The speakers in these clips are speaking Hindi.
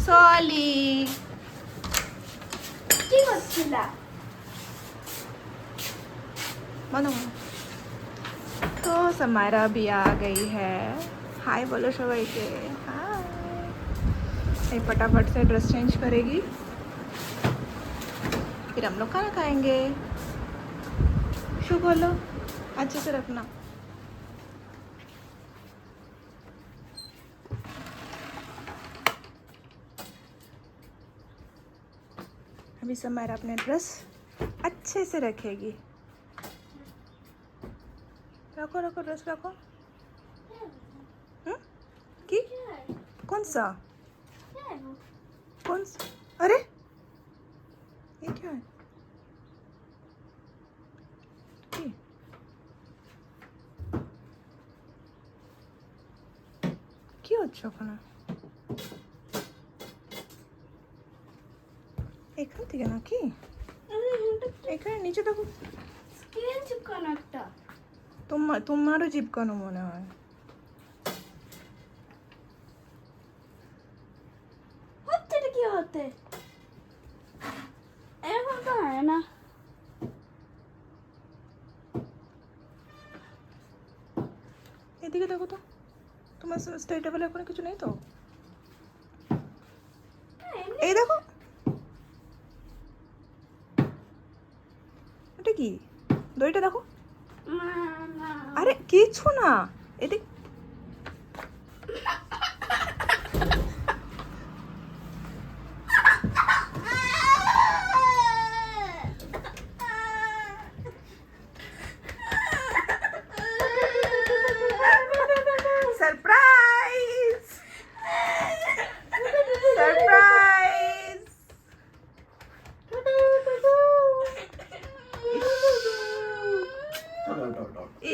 सॉली मानो तो समायरा भी आ गई है। हाय बोलो शवाई के हाय। फटाफट से ड्रेस चेंज करेगी, फिर हम लोग खाना खाएंगे। शू बोलो, अच्छे से रखना। अभी समायरा अपने ड्रेस अच्छे से रखेगी। रखो रखो ड्रेस रखो। की कौन सा कौन सा? अरे ये क्या है? ये? কি হচ্ছে ওখানে? এখান থেকে নাকি? এখানে নিচে দেখো স্ক্রিন চিপকানো একটা। তোমারও চিপকানো মনে হয়। হচ্ছে কি হতে? এরকম তো হয় না। এদিকে দেখো তো, তোমার স্টাডি টেবিলে এখন কিছু নেই তো? এই দেখো, এটা কি? দড়িটা দেখো। আরে কিছু না, এদিক সারপ্রাইজ সারপ্রাইজ।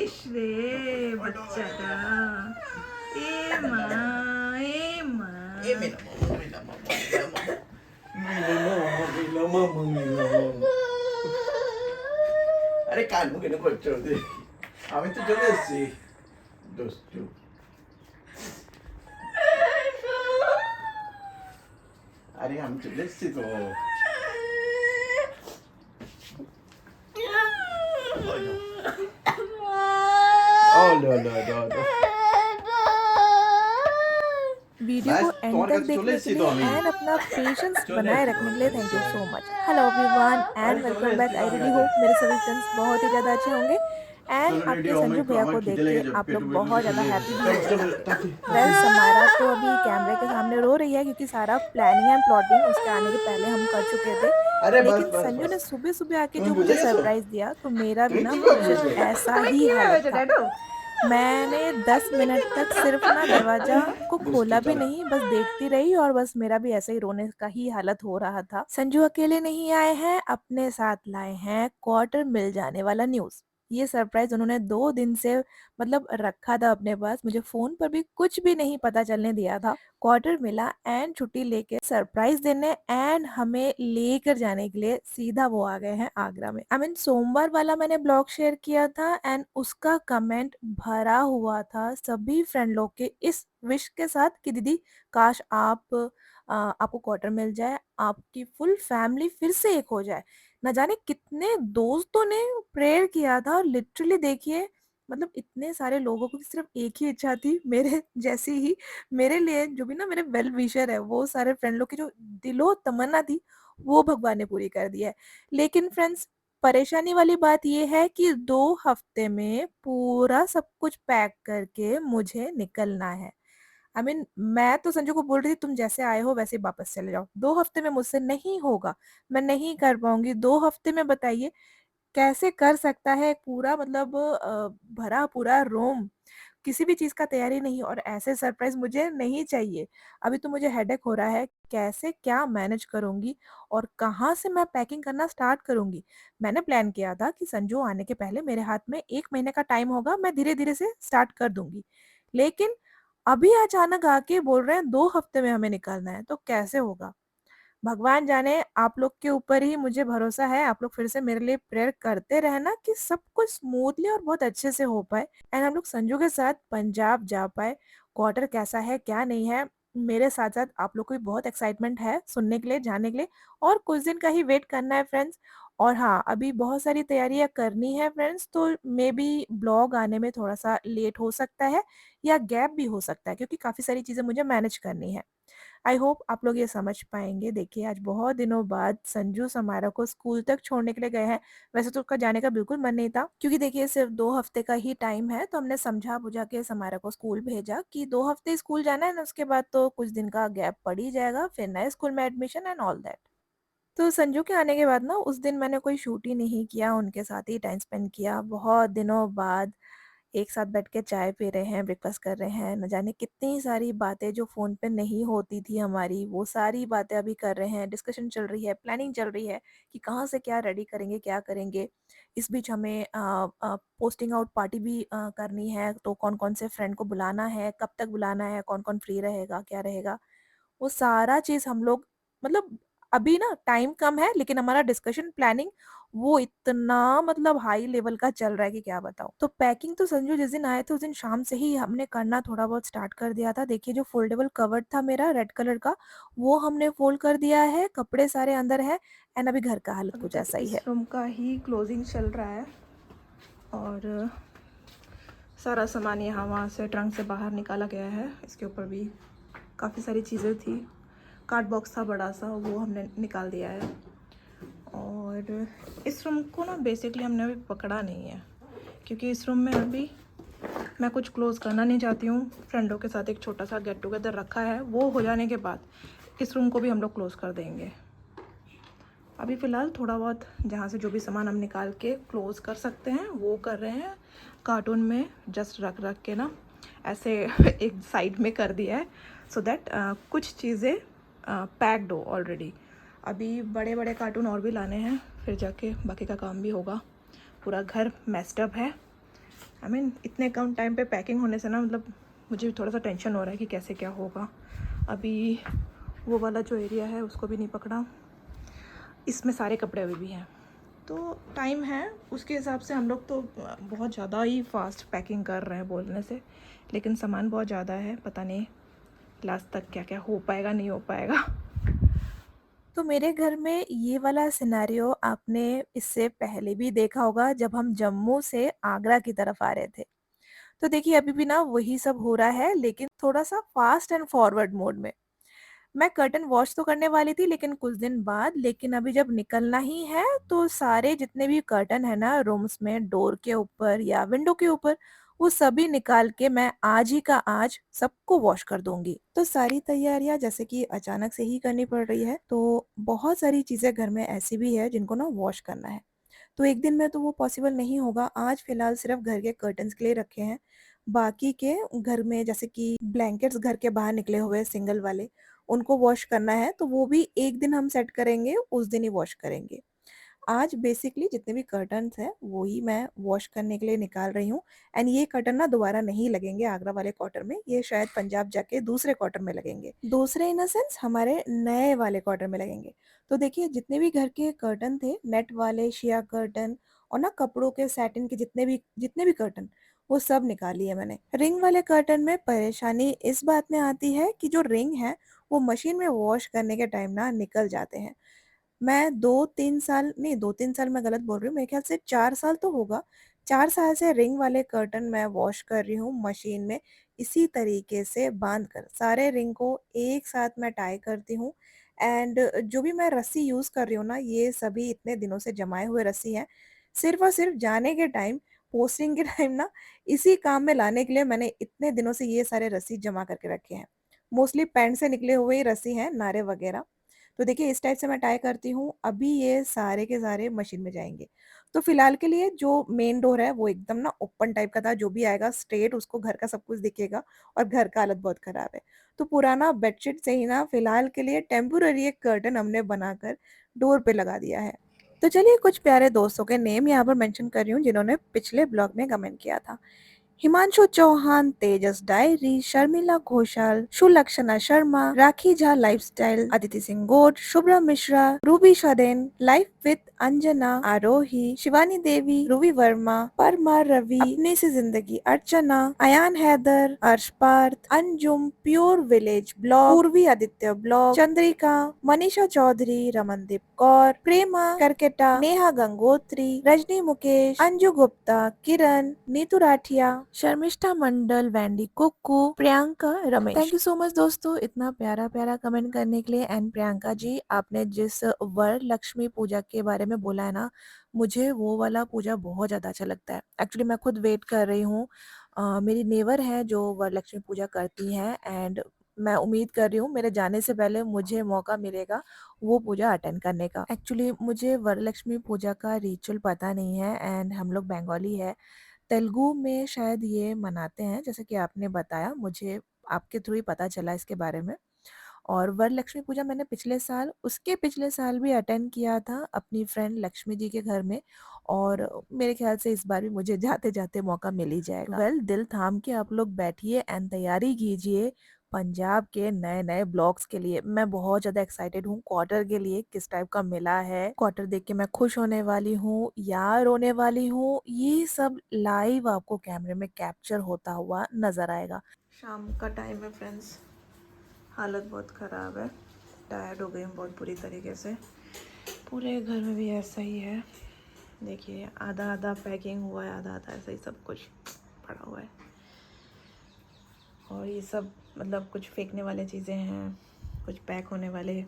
ইস রে বাচ্চাটা, এ মা এ মা। আরে কানু কেন করছো? আমি তো চলে এসেছি। দোস্তু আরে আমি চলে এসেছি তো। वीडियो को एंड तक देखने के लिए एंड अपना पेशेंस बनाए रखने के लिए thank you so much. Hello everyone and welcome back. I really hope मेरे सभी फ्रेंड्स बहुत ही ज़्यादा अच्छे होंगे एंड अपने संजू भैया को देख के आप लोग बहुत ज़्यादा हैप्पी भी होंगे। वेल समायरा तो अभी कैमरे के सामने रो रही है क्योंकि सारा प्लानिंग एंड प्लॉटिंग उसके आने के पहले हम कर चुके थे। लेकिन संजू ने सुबह सुबह आके जो मुझे सरप्राइज दिया तो मेरा भी ना कुछ ऐसा ही हालत था। मैंने 10 मिनट तक सिर्फ ना दरवाजा को खोला भी नहीं, बस देखती रही और बस मेरा भी ऐसे ही रोने का ही हालत हो रहा था। संजू अकेले नहीं आए हैं, अपने साथ लाए हैं क्वार्टर मिल जाने वाला न्यूज़। ये सरप्राइज उन्होंने 2 दिन से मतलब रखा था अपने पास, मुझे फ़ोन पर भी कुछ भी नहीं पता चलने दिया था। क्वार्टर मिला एंड छुट्टी लेके सरप्राइज देने एंड हमें लेकर जाने के लिए सीधा वो आ गए हैं आगरा में। सोमवार वाला मैंने ब्लॉग शेयर किया था एंड उसका कमेंट भरा हुआ था सभी फ्रेंड लोग के इस विश के साथ कि दीदी काश आपको क्वार्टर मिल जाए, आपकी फुल फैमिली फिर से एक हो जाए। न जाने कितने दोस्तों ने प्रेयर किया था और लिटरली देखिए मतलब इतने सारे लोगों को सिर्फ एक ही इच्छा थी मेरे जैसी ही, मेरे लिए जो भी ना मेरे वेल विशर है वो सारे फ्रेंड लोग की जो दिलो तमन्ना थी वो भगवान ने पूरी कर दी है। लेकिन फ्रेंड्स परेशानी वाली बात ये है कि 2 हफ्ते में पूरा सब कुछ पैक करके मुझे निकलना है। मैं तो संजू को बोल रही थी तुम जैसे आए हो वैसे ही वापस चले जाओ। 2 हफ्ते में मुझसे नहीं होगा, मैं नहीं कर पाऊँगी। 2 हफ्ते में बताइए कैसे कर सकता है एक पूरा मतलब भरा पूरा रूम, किसी भी चीज़ का तैयारी नहीं और ऐसे सरप्राइज़ मुझे नहीं चाहिए। अभी तो मुझे हेडेक हो रहा है, कैसे क्या मैनेज करूँगी और कहाँ से मैं पैकिंग करना स्टार्ट करूँगी। मैंने प्लान किया था कि संजू आने के पहले मेरे हाथ में 1 महीने का टाइम होगा, मैं धीरे-धीरे से स्टार्ट कर दूँगी। लेकिन अभी अचानक आके बोल रहे हैं 2 हफ्ते में हमें निकलना है, तो कैसे होगा? भगवान जाने, आप लोग के ऊपर ही मुझे भरोसा है, आप लोग फिर से मेरे लिए प्रेयर करते रहना कि सब कुछ स्मूथली और बहुत अच्छे से हो पाए एंड हम लोग संजू के साथ पंजाब जा पाए। क्वार्टर कैसा है, क्या नहीं है, मेरे साथ-साथ आप लोग को भी बहुत एक्साइटमेंट है सुनने के लिए, जानने के लिए और कुछ दिन का ही वेट करना है फ्रेंड्स। और हाँ, अभी बहुत सारी तैयारियाँ करनी है फ्रेंड्स, तो मेबी ब्लॉग आने में थोड़ा-सा लेट हो सकता है या गैप भी हो सकता है क्योंकि काफ़ी सारी चीज़ें मुझे मैनेज करनी है। आई होप आप लोग ये समझ पाएँगे। देखिए, आज बहुत दिनों बाद संजू समारा को स्कूल तक छोड़ने के लिए गए हैं। वैसे तो उसका जाने का बिल्कुल मन नहीं था क्योंकि देखिए सिर्फ़ 2 हफ़्ते का ही टाइम है, तो हमने समझा-बुझा के समारा को स्कूल भेजा कि 2 हफ़्ते स्कूल जाना है ना, उसके बाद तो कुछ दिन का गैप पड़ ही जाएगा, फिर नए स्कूल में एडमिशन एंड ऑल दैट। तो संजू के आने के बाद ना उस दिन मैंने कोई शूट ही नहीं किया, उनके साथ ही टाइम स्पेंड किया। बहुत दिनों बाद एक साथ बैठ के चाय पी रहे हैं, ब्रेकफ़ास्ट कर रहे हैं, न जाने कितनी सारी बातें जो फ़ोन पे नहीं होती थी हमारी, वो सारी बातें अभी कर रहे हैं, डिस्कशन चल रही है, प्लानिंग चल रही है कि कहाँ से क्या रेडी करेंगे, क्या करेंगे। इस बीच हमें पोस्टिंग आउट पार्टी भी करनी है, तो कौन-कौन से फ्रेंड को बुलाना है, कब तक बुलाना है, कौन-कौन फ्री रहेगा, क्या रहेगा। वो सारा चीज़ हम लोग मतलब अभी ना टाइम कम है लेकिन हमारा डिस्कशन प्लानिंग वो इतना मतलब हाई लेवल का चल रहा है कि क्या बताऊँ। तो पैकिंग तो संजू जिस दिन आए थे उस दिन शाम से ही हमने करना थोड़ा बहुत स्टार्ट कर दिया था। देखिए जो फ़ोल्डेबल कवर्ड था मेरा रेड कलर का, वो हमने फ़ोल्ड कर दिया है, कपड़े सारे अंदर हैं एंड अभी घर का हालत अभी कुछ तक ऐसा ही इस है। रूम का ही क्लोजिंग चल रहा है और सारा सामान यहाँ वहाँ से ट्रंक से बाहर निकाला गया है। इसके ऊपर भी काफ़ी सारी चीज़ें थी, कार्ड बॉक्स था बड़ा सा, वो हमने निकाल दिया है। और इस रूम को ना बेसिकली हमने अभी पकड़ा नहीं है क्योंकि इस रूम में अभी मैं कुछ क्लोज़ करना नहीं चाहती हूँ। फ्रेंडों के साथ एक छोटा सा गेट टुगेदर रखा है, वो हो जाने के बाद इस रूम को भी हम लोग क्लोज़ कर देंगे। अभी फ़िलहाल थोड़ा बहुत जहाँ से जो भी सामान हम निकाल के क्लोज़ कर सकते हैं वो कर रहे हैं। कार्टून में जस्ट रख रख के ना ऐसे एक साइड में कर दिया है सो दैट कुछ चीज़ें पैक्ड हो ऑलरेडी। अभी बड़े बड़े कार्टून और भी लाने हैं, फिर जाके बाकी का काम भी होगा। पूरा घर मेस्ड अप है। आई मीन इतने कम टाइम पे पैकिंग होने से ना मतलब मुझे भी थोड़ा सा टेंशन हो रहा है कि कैसे क्या होगा। अभी वो वाला जो एरिया है उसको भी नहीं पकड़ा, इसमें सारे कपड़े अभी भी हैं। तो टाइम है उसके हिसाब से हम लोग तो बहुत ज़्यादा ही फास्ट पैकिंग कर रहे हैं बोलने से, लेकिन सामान बहुत ज़्यादा है, पता नहीं लास्ट तक क्या क्या हो पाएगा नहीं हो पाएगा। तो मेरे घर में ये वाला सिनेरियो आपने इससे पहले भी देखा होगा जब हम जम्मू से आगरा की तरफ आ रहे थे। तो देखिए अभी भी ना वही सब हो रहा है लेकिन थोड़ा-सा फ़ास्ट एंड फॉरवर्ड मोड में। मैं कर्टन वॉश तो करने वाली थी लेकिन कुछ दिन बाद, लेकिन अभी जब निकलना ही है तो सारे जितने भी कर्टन है ना रूम्स में डोर के ऊपर या विंडो के ऊपर, वो सभी निकाल के मैं आज ही का आज सबको वॉश कर दूँगी। तो सारी तैयारियाँ जैसे कि अचानक से ही करनी पड़ रही है, तो बहुत सारी चीज़ें घर में ऐसी भी है जिनको ना वॉश करना है। तो एक दिन में तो वो पॉसिबल नहीं होगा। आज फ़िलहाल सिर्फ़ घर के कर्टन्स के लिए रखे हैं। बाकी के घर में जैसे कि ब्लैंकेट्स घर के बाहर निकले हुए हैं सिंगल वाले, उनको वॉश करना है तो वो भी एक दिन हम सेट करेंगे, उस दिन ही वॉश करेंगे। आज बेसिकली जितने भी कर्टन्स हैं, वो ही मैं वॉश करने के लिए निकाल रही हूँ एंड ये कर्टन ना दोबारा नहीं लगेंगे आगरा वाले क्वार्टर में, ये शायद पंजाब जाके दूसरे क्वार्टर में लगेंगे। दूसरे इन अ सेंस हमारे नए वाले क्वार्टर में लगेंगे। तो देखिए जितने भी घर के कर्टन थे, नेट वाले, शिया कर्टन और ना कपड़ों के सैटिन के जितने भी कर्टन, वो सब निकाल लिए मैंने। रिंग वाले कर्टन में परेशानी इस बात में आती है कि जो रिंग है, वो मशीन में वॉश करने के टाइम ना निकल जाते हैं। मैं 2-3 साल नहीं 2-3 साल मैं गलत बोल रही हूँ, मेरे ख़्याल से 4 साल तो होगा। 4 साल से रिंग वाले कर्टन मैं वॉश कर रही हूँ मशीन में, इसी तरीके से बाँध कर। सारे रिंग को एक साथ मैं टाई करती हूँ एंड जो भी मैं रस्सी यूज़ कर रही हूँ ना, ये सभी इतने दिनों से जमाए हुए रस्सी हैं। सिर्फ़ और सिर्फ़ जाने के टाइम, पोस्टिंग के टाइम ना इसी काम में लाने के लिए मैंने इतने दिनों से ये सारे रस्सी जमा करके रखे हैं। मोस्टली पैंट से निकले हुए ही रस्सी हैं, नारे वग़ैरह। तो देखिए इस टाइप से मैं टाई करती हूँ, अभी ये सारे के सारे मशीन में जाएँगे। तो फिलहाल के लिए जो मेन डोर है वो एकदम ना ओपन टाइप का था, जो भी आएगा स्ट्रेट उसको घर का सब कुछ दिखेगा और घर का हालत बहुत खराब है। तो पुराना बेडशीट से ही ना फिलहाल के लिए टेम्परेरी एक कर्टन हमने बनाकर डोर पे लगा दिया है। तो चलिए कुछ प्यारे दोस्तों के नेम यहाँ पर मेंशन कर रही हूँ जिन्होंने पिछले ब्लॉग में कमेंट किया था। Himanshu Chauhan, Tejas diary, Sharmila Ghoshal, Sulakshana Sharma, Rakhi Jha lifestyle, Aditi Singh goat, Shubhra Mishra, Ruby सदेन, life with Anjana, Arohi, Shivani Devi, Ruby Verma, Parmar Ravi, अपने से जिंदगी Archana, Ayaan Haider, Arsh Parth, Anjum, pure village blog, Purvi Aditya blog, Chandrika, Manisha Chaudhary, Ramandeep Kaur, Prema Kerketta, Neha Gangotri, Rajni Mukesh, Anju Gupta, Kiran, Neetu Rathia, Sharmistha Mandal, Wendy Kukku, Priyanka Ramesh. Thank you so much दोस्तों इतना प्यारा प्यारा कमेंट करने के लिए। एंड प्रियंका जी, आपने जिस वरलक्ष्मी पूजा के बारे में बोला है ना, मुझे वो वाला पूजा बहुत ज़्यादा अच्छा लगता है। एक्चुअली मैं खुद वेट कर रही हूँ। मेरी नेवर है जो वरलक्ष्मी पूजा करती हैं, एंड मैं उम्मीद कर रही हूँ मेरे जाने से पहले मुझे मौका मिलेगा वो पूजा अटेंड करने का। एक्चुअली मुझे वरलक्ष्मी पूजा का रिचुअल पता नहीं है, एंड हम लोग बंगाली है, तेलुगु में शायद ये मनाते हैं, जैसे कि आपने बताया, मुझे आपके थ्रू ही पता चला इसके बारे में। और वरलक्ष्मी पूजा मैंने पिछले साल, उसके पिछले साल भी अटेंड किया था अपनी फ्रेंड लक्ष्मी जी के घर में, और मेरे ख्याल से इस बार भी मुझे जाते-जाते मौका मिल ही जाएगा। वेल, दिल थाम के आप लोग बैठिए एंड तैयारी कीजिए पंजाब के नए-नए ब्लॉग्स के लिए। मैं बहुत ज़्यादा एक्साइटेड हूँ क्वार्टर के लिए, किस टाइप का मिला है। क्वार्टर देख के मैं खुश होने वाली हूँ या रोने वाली हूँ, ये सब लाइव आपको कैमरे में कैप्चर होता हुआ नज़र आएगा। शाम का टाइम है फ्रेंड्स, हालत बहुत ख़राब है, टायर्ड हो गई हूँ बहुत बुरी तरीके से। पूरे घर में भी ऐसा ही है, देखिए आधा आधा पैकिंग हुआ है, आधा आधा ऐसा ही सब कुछ पड़ा हुआ है। और ये सब मतलब कुछ फेंकने वाले चीज़ें हैं, कुछ पैक होने वाले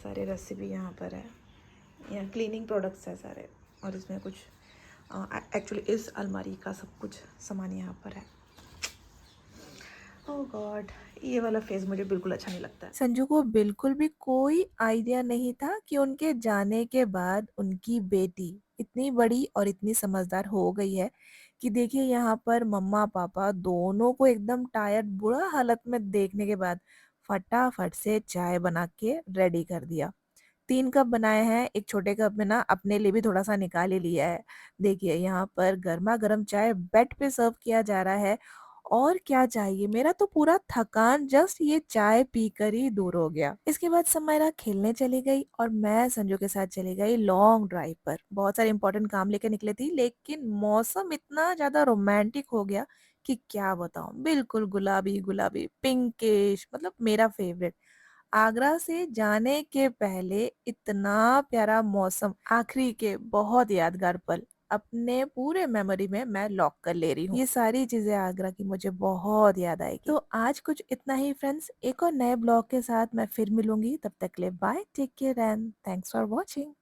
सारे रस्सी भी यहाँ पर है, यहाँ क्लीनिंग प्रोडक्ट्स है सारे। और इसमें कुछ एक्चुअली इस अलमारी का सब कुछ सामान यहाँ पर है। ओह गॉड, ये वाला फेज़ मुझे बिल्कुल अच्छा नहीं लगता है। संजू को बिल्कुल भी कोई आइडिया नहीं था कि उनके जाने के बाद उनकी बेटी इतनी बड़ी और इतनी समझदार हो गई है कि देखिए यहाँ पर मम्मा पापा दोनों को एकदम टायर्ड बुरा हालत में देखने के बाद फटाफट से चाय बना के रेडी कर दिया। 3 कप बनाए हैं, एक छोटे कप में ना अपने लिए भी थोड़ा-सा निकाल ही लिया है। देखिए यहाँ पर गरमा-गरम चाय बेड पे सर्व किया जा रहा है, और क्या चाहिए? मेरा तो पूरा थकान जस्ट ये चाय पीकर ही दूर हो गया। इसके बाद समायरा खेलने चली गई और मैं संजू के साथ चली गई लॉन्ग ड्राइव पर। बहुत सारे इंपॉर्टेंट काम लेके निकली थी, लेकिन मौसम इतना ज़्यादा रोमांटिक हो गया कि क्या बताऊँ? बिल्कुल गुलाबी-गुलाबी, पिंकिश, मतलब मेरा फेवरेट। आगरा से जाने के पहले इतना प्यारा मौसम, आखिरी के बहुत यादगार पल अपने पूरे मेमोरी में मैं लॉक कर ले रही हूँ। ये सारी चीजें आगरा की मुझे बहुत याद आएगी। तो आज कुछ इतना ही फ्रेंड्स, एक और नए ब्लॉग के साथ मैं फिर मिलूंगी, तब तक के लिए bye, take care and thanks for watching.